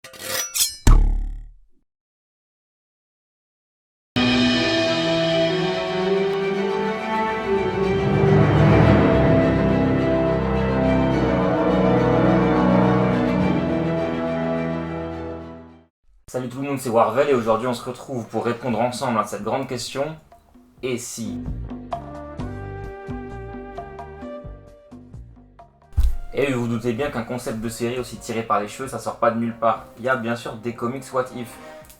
Salut tout le monde, c'est Warvel et aujourd'hui on se retrouve pour répondre ensemble à cette grande question. Et si? Et vous vous doutez bien qu'un concept de série aussi tiré par les cheveux, ça sort pas de nulle part. Il y a bien sûr des comics What If.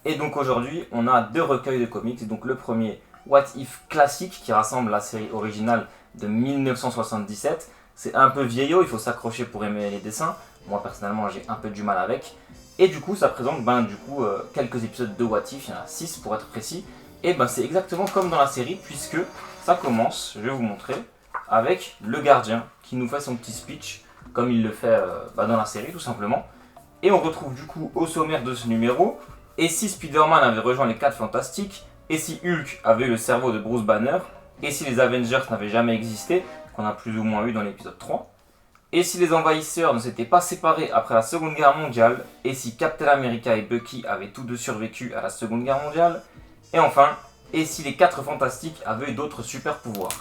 Et donc aujourd'hui, on a deux recueils de comics. Donc le premier, What If classique, qui rassemble la série originale de 1977. C'est un peu vieillot, il faut s'accrocher pour aimer les dessins. Moi personnellement, j'ai un peu du mal avec. Et du coup, ça présente quelques épisodes de What If, il y en a 6 pour être précis. Et c'est exactement comme dans la série, puisque ça commence, je vais vous montrer, avec le gardien qui nous fait son petit speech, comme il le fait dans la série tout simplement. Et on retrouve du coup au sommaire de ce numéro, et si Spider-Man avait rejoint les 4 Fantastiques, et si Hulk avait eu le cerveau de Bruce Banner, et si les Avengers n'avaient jamais existé, qu'on a plus ou moins eu dans l'épisode 3, et si les envahisseurs ne s'étaient pas séparés après la Seconde Guerre mondiale, et si Captain America et Bucky avaient tous deux survécu à la Seconde Guerre mondiale, et enfin, et si les 4 Fantastiques avaient eu d'autres super pouvoirs.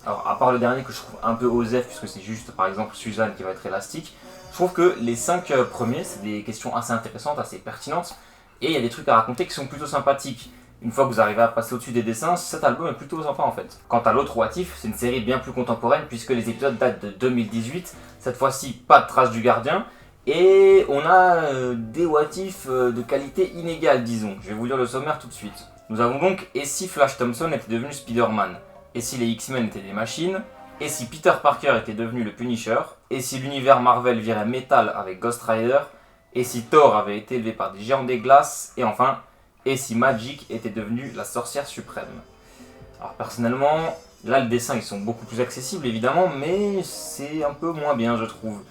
Alors à part le dernier que je trouve un peu osef, puisque c'est juste par exemple Suzanne qui va être élastique, je trouve que les 5 premiers, c'est des questions assez intéressantes, assez pertinentes, et il y a des trucs à raconter qui sont plutôt sympathiques. Une fois que vous arrivez à passer au-dessus des dessins, cet album est plutôt sympa en fait. Quant à l'autre What If, c'est une série bien plus contemporaine puisque les épisodes datent de 2018, cette fois-ci pas de traces du gardien, et on a des What If de qualité inégale disons. Je vais vous lire le sommaire tout de suite. Nous avons donc et si Flash Thompson était devenu Spider-Man, et si les X-Men étaient des machines, et si Peter Parker était devenu le Punisher, et si l'univers Marvel virait métal avec Ghost Rider, et si Thor avait été élevé par des géants des glaces, et enfin, et si Magic était devenue la sorcière suprême. Alors personnellement, là le dessin ils sont beaucoup plus accessibles évidemment, mais c'est un peu moins bien je trouve.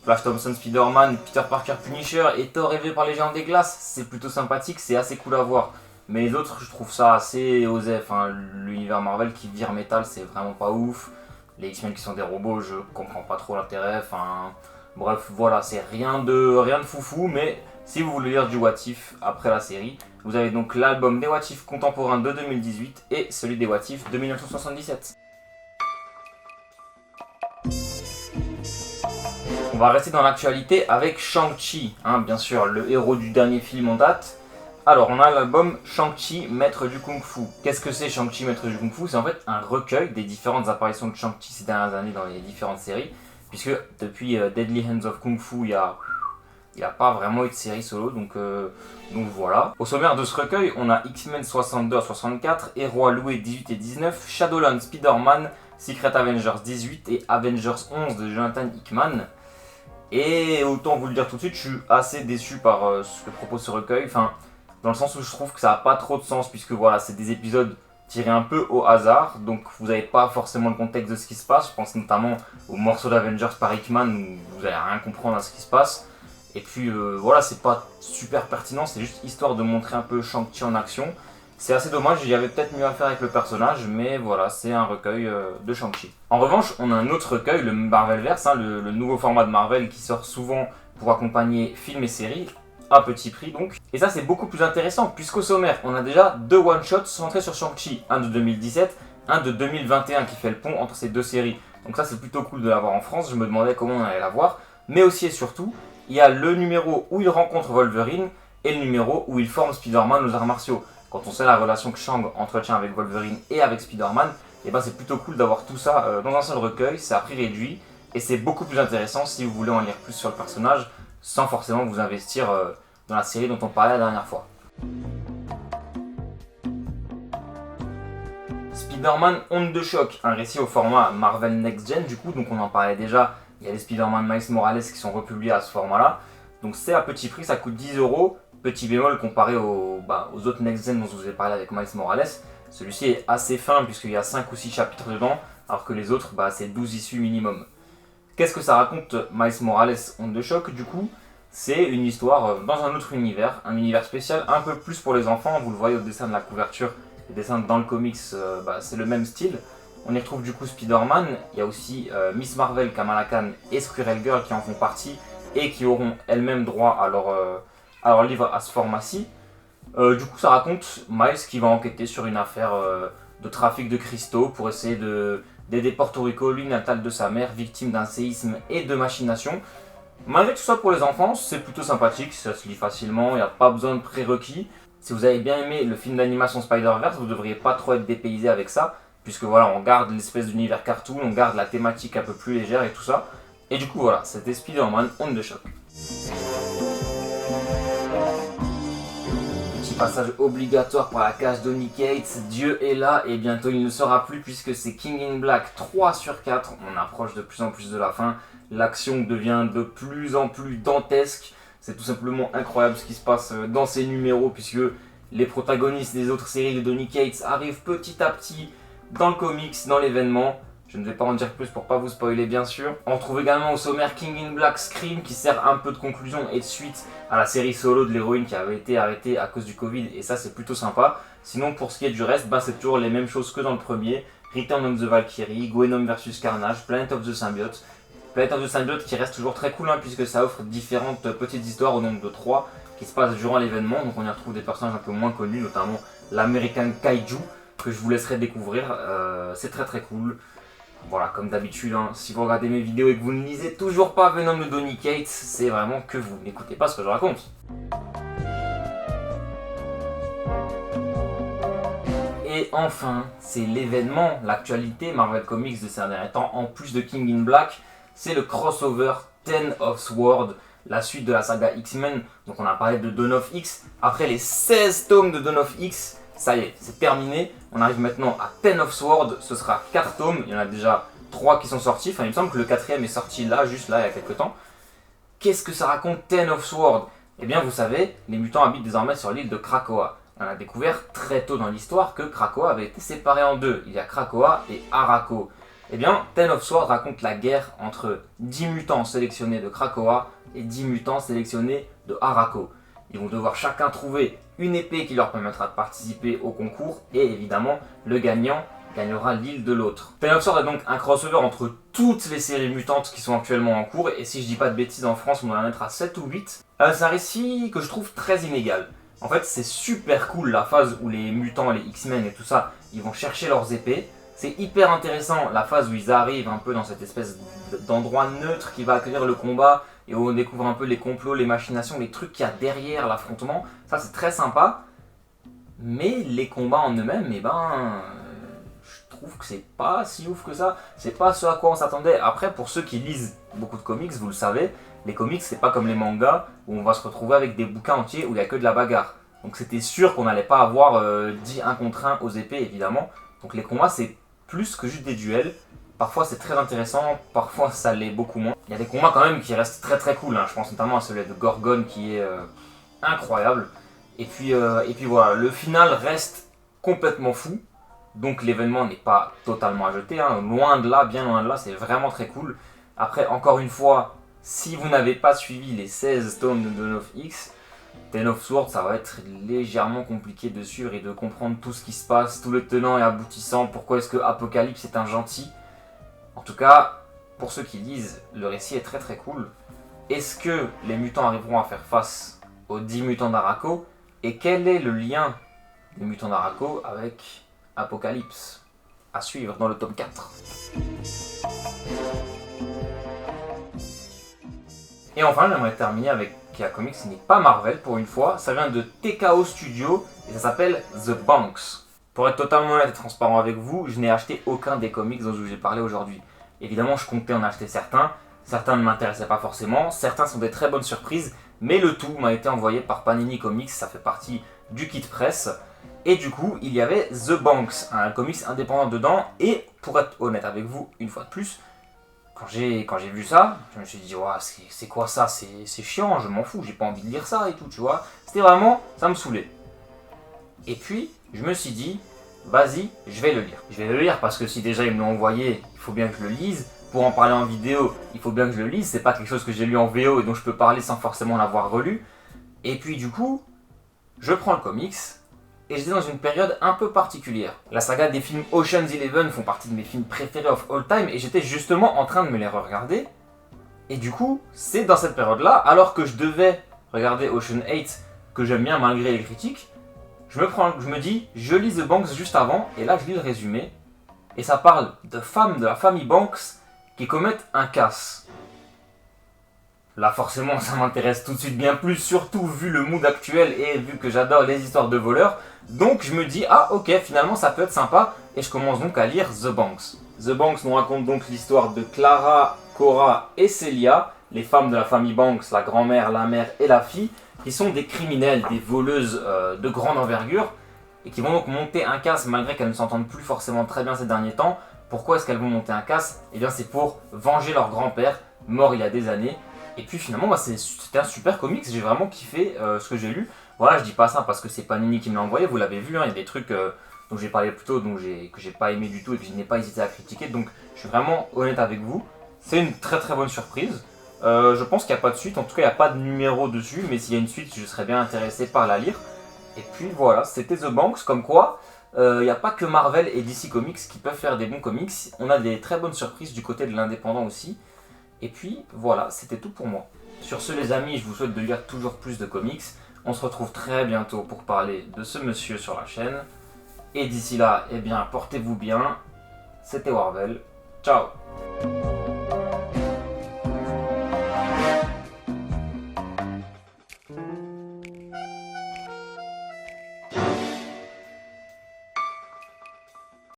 Flash Thompson Spider-Man, Peter Parker Punisher et Thor élevé par les géants des glaces, c'est plutôt sympathique, c'est assez cool à voir. Mais les autres je trouve ça assez osef, l'univers Marvel qui vire métal c'est vraiment pas ouf. Les X-Men qui sont des robots, je comprends pas trop l'intérêt, bref voilà, c'est rien de foufou, mais si vous voulez lire du What If après la série, vous avez donc l'album des What If contemporains de 2018 et celui des What If de 1977. On va rester dans l'actualité avec Shang-Chi, bien sûr, le héros du dernier film en date. Alors, on a l'album Shang-Chi, Maître du Kung Fu. Qu'est-ce que c'est Shang-Chi, Maître du Kung Fu? C'est en fait un recueil des différentes apparitions de Shang-Chi ces dernières années dans les différentes séries, puisque depuis Deadly Hands of Kung Fu, il n'y a pas vraiment eu de série solo, donc voilà. Au sommaire de ce recueil, on a X-Men 62 à 64, Héros Alloués 18 et 19, Shadowland Spider-Man, Secret Avengers 18 et Avengers 11 de Jonathan Hickman. Et autant vous le dire tout de suite, je suis assez déçu par ce que propose ce recueil, dans le sens où je trouve que ça n'a pas trop de sens, puisque voilà, c'est des épisodes tirés un peu au hasard, donc vous n'avez pas forcément le contexte de ce qui se passe. Je pense notamment au morceau d'Avengers par Hickman, où vous n'allez rien comprendre à ce qui se passe. Et puis voilà, c'est pas super pertinent, c'est juste histoire de montrer un peu Shang-Chi en action. C'est assez dommage, il y avait peut-être mieux à faire avec le personnage, mais voilà, c'est un recueil de Shang-Chi. En revanche, on a un autre recueil, le Marvelverse, le nouveau format de Marvel qui sort souvent pour accompagner films et séries, à petit prix donc. Et ça c'est beaucoup plus intéressant, puisqu'au sommaire, on a déjà deux one-shots centrés sur Shang-Chi, un de 2017, un de 2021 qui fait le pont entre ces deux séries. Donc ça c'est plutôt cool de l'avoir en France, je me demandais comment on allait l'avoir, mais aussi et surtout, il y a le numéro où il rencontre Wolverine et le numéro où il forme Spider-Man aux arts martiaux. Quand on sait la relation que Shang entretient avec Wolverine et avec Spider-Man, c'est plutôt cool d'avoir tout ça dans un seul recueil, c'est à prix réduit et c'est beaucoup plus intéressant si vous voulez en lire plus sur le personnage sans forcément vous investir dans la série dont on parlait la dernière fois. Spider-Man Onde de choc, un récit au format Marvel Next Gen du coup, donc on en parlait déjà. Il y a les Spider-Man Miles Morales qui sont republiés à ce format-là. Donc c'est à petit prix, ça coûte 10€. Petit bémol comparé aux autres Next Gen dont je vous ai parlé avec Miles Morales. Celui-ci est assez fin puisqu'il y a 5 ou 6 chapitres dedans, alors que les autres, c'est 12 issues minimum. Qu'est-ce que ça raconte Miles Morales Onde de choc du coup? C'est une histoire dans un autre univers, un univers spécial un peu plus pour les enfants. Vous le voyez au dessin de la couverture, les dessins dans le comics, c'est le même style. On y retrouve du coup Spider-Man, il y a aussi Miss Marvel, Kamala Khan et Squirrel Girl qui en font partie et qui auront elles-mêmes droit à Alors le livre a ce format-ci. Du coup ça raconte Miles qui va enquêter sur une affaire de trafic de cristaux pour essayer d'aider Porto Rico, l'île natale de sa mère, victime d'un séisme et de machination. Malgré tout ça pour les enfants, c'est plutôt sympathique, ça se lit facilement, il n'y a pas besoin de prérequis. Si vous avez bien aimé le film d'animation Spider-Verse, vous ne devriez pas trop être dépaysé avec ça, puisque voilà, on garde l'espèce d'univers cartoon, on garde la thématique un peu plus légère et tout ça. Et du coup voilà, c'était Spider-Man Onde de choc. Petit passage obligatoire par la cage Donny Cates, Dieu est là et bientôt il ne sera plus puisque c'est King in Black 3 sur 4, on approche de plus en plus de la fin. L'action devient de plus en plus dantesque. C'est tout simplement incroyable ce qui se passe dans ces numéros puisque les protagonistes des autres séries de Donny Cates arrivent petit à petit dans le comics, dans l'événement. Je ne vais pas en dire plus pour pas vous spoiler bien sûr. On retrouve également au sommaire King in Black Scream qui sert un peu de conclusion et de suite à la série solo de l'héroïne qui avait été arrêtée à cause du Covid et ça c'est plutôt sympa. Sinon pour ce qui est du reste, c'est toujours les mêmes choses que dans le premier. Return of the Valkyrie, Gwenom vs Carnage, Planet of the Symbiote. Planet of the Symbiote qui reste toujours très cool puisque ça offre différentes petites histoires au nombre de 3 qui se passent durant l'événement. Donc on y retrouve des personnages un peu moins connus, notamment l'American Kaiju que je vous laisserai découvrir. C'est très très cool. Voilà, comme d'habitude, si vous regardez mes vidéos et que vous ne lisez toujours pas Venom de Donny Cates, c'est vraiment que vous n'écoutez pas ce que je raconte. Et enfin, c'est l'événement, l'actualité Marvel Comics de ces derniers temps, en plus de King in Black. C'est le crossover Ten of Swords, la suite de la saga X-Men. Donc on a parlé de Dawn of X. Après les 16 tomes de Dawn of X, ça y est, c'est terminé. On arrive maintenant à Ten of Swords, ce sera 4 tomes. Il y en a déjà 3 qui sont sortis. Enfin, il me semble que le 4e est sorti là, juste là, il y a quelques temps. Qu'est-ce que ça raconte Ten of Swords? Eh bien, vous savez, les mutants habitent désormais sur l'île de Krakoa. On a découvert très tôt dans l'histoire que Krakoa avait été séparée en deux. Il y a Krakoa et Arakko. Eh bien, Ten of Swords raconte la guerre entre 10 mutants sélectionnés de Krakoa et 10 mutants sélectionnés de Arakko. Ils vont devoir chacun trouver une épée qui leur permettra de participer au concours et évidemment, le gagnant gagnera l'île de l'autre. Ten of Swords est donc un crossover entre toutes les séries mutantes qui sont actuellement en cours et si je dis pas de bêtises en France, on doit en être à 7 ou 8. C'est un récit que je trouve très inégal. En fait, c'est super cool la phase où les mutants, les X-Men et tout ça, ils vont chercher leurs épées. C'est hyper intéressant la phase où ils arrivent un peu dans cette espèce d'endroit neutre qui va accueillir le combat et où on découvre un peu les complots, les machinations, les trucs qu'il y a derrière l'affrontement. Ça c'est très sympa, mais les combats en eux-mêmes, je trouve que c'est pas si ouf que ça. C'est pas ce à quoi on s'attendait. Après, pour ceux qui lisent beaucoup de comics, vous le savez, les comics c'est pas comme les mangas où on va se retrouver avec des bouquins entiers où il n'y a que de la bagarre. Donc c'était sûr qu'on n'allait pas avoir 10 1 contre 1 aux épées évidemment. Donc les combats c'est plus que juste des duels. Parfois c'est très intéressant, parfois ça l'est beaucoup moins. Il y a des combats quand même qui restent très très cool, je pense notamment à celui de Gorgon qui est incroyable. Et puis voilà, le final reste complètement fou. Donc l'événement n'est pas totalement à jeter, loin de là, bien loin de là, c'est vraiment très cool. Après encore une fois, si vous n'avez pas suivi les 16 tomes de Dawn of X, Ten of Swords, ça va être légèrement compliqué de suivre et de comprendre tout ce qui se passe, tout le tenant et aboutissant, pourquoi est-ce que Apocalypse est un gentil. En tout cas, pour ceux qui lisent, le récit est très très cool. Est-ce que les mutants arriveront à faire face aux 10 mutants d'Arakko? Et quel est le lien des mutants d'Arakko avec Apocalypse? À suivre dans le tome 4. Et enfin, j'aimerais terminer avec un comics qui n'est pas Marvel pour une fois. Ça vient de TKO Studio et ça s'appelle The Banks. Pour être totalement honnête et transparent avec vous, je n'ai acheté aucun des comics dont je vous ai parlé aujourd'hui. Évidemment, je comptais en acheter certains. Certains ne m'intéressaient pas forcément. Certains sont des très bonnes surprises. Mais le tout m'a été envoyé par Panini Comics. Ça fait partie du kit presse. Et du coup, il y avait The Banks, un comics indépendant dedans. Et pour être honnête avec vous, une fois de plus, quand j'ai vu ça, je me suis dit, ouais, c'est quoi ça? C'est chiant, je m'en fous, j'ai pas envie de lire ça et tout, tu vois. C'était vraiment, ça me saoulait. Et puis, je me suis dit, vas-y, je vais le lire. Je vais le lire parce que si déjà ils me l'ont envoyé, il faut bien que je le lise. Pour en parler en vidéo, il faut bien que je le lise. C'est pas quelque chose que j'ai lu en VO et dont je peux parler sans forcément l'avoir relu. Et puis du coup, je prends le comics. Et j'étais dans une période un peu particulière. La saga des films Ocean's 11 font partie de mes films préférés of all time et j'étais justement en train de me les re-regarder. Et du coup, c'est dans cette période-là, alors que je devais regardez Ocean 8 que j'aime bien malgré les critiques, je me dis, je lis The Banks juste avant, et là je lis le résumé, et ça parle de femmes de la famille Banks qui commettent un casse. Là forcément ça m'intéresse tout de suite bien plus, surtout vu le mood actuel et vu que j'adore les histoires de voleurs. Donc je me dis, ah ok, finalement ça peut être sympa, et je commence donc à lire The Banks. The Banks nous raconte donc l'histoire de Clara, Cora et Celia, les femmes de la famille Banks, la grand-mère, la mère et la fille, qui sont des criminelles, des voleuses de grande envergure, et qui vont donc monter un casse malgré qu'elles ne s'entendent plus forcément très bien ces derniers temps. Pourquoi est-ce qu'elles vont monter un casse? Eh bien c'est pour venger leur grand-père, mort il y a des années. Et puis finalement, bah, c'était un super comics, j'ai vraiment kiffé ce que j'ai lu. Voilà, je dis pas ça parce que c'est Panini qui me l'a envoyé, vous l'avez vu, hein, il y a des trucs dont j'ai parlé plus tôt, que j'ai pas aimé du tout et que je n'ai pas hésité à critiquer. Donc je suis vraiment honnête avec vous, c'est une très très bonne surprise. Je pense qu'il n'y a pas de suite, en tout cas il n'y a pas de numéro dessus, mais s'il y a une suite, je serais bien intéressé par la lire. Et puis voilà, c'était The Banks, comme quoi il n'y a pas que Marvel et DC Comics qui peuvent faire des bons comics, on a des très bonnes surprises du côté de l'indépendant aussi. Et puis voilà, c'était tout pour moi. Sur ce les amis, je vous souhaite de lire toujours plus de comics. On se retrouve très bientôt pour parler de ce monsieur sur la chaîne. Et d'ici là, eh bien, portez-vous bien. C'était Warvel. Ciao.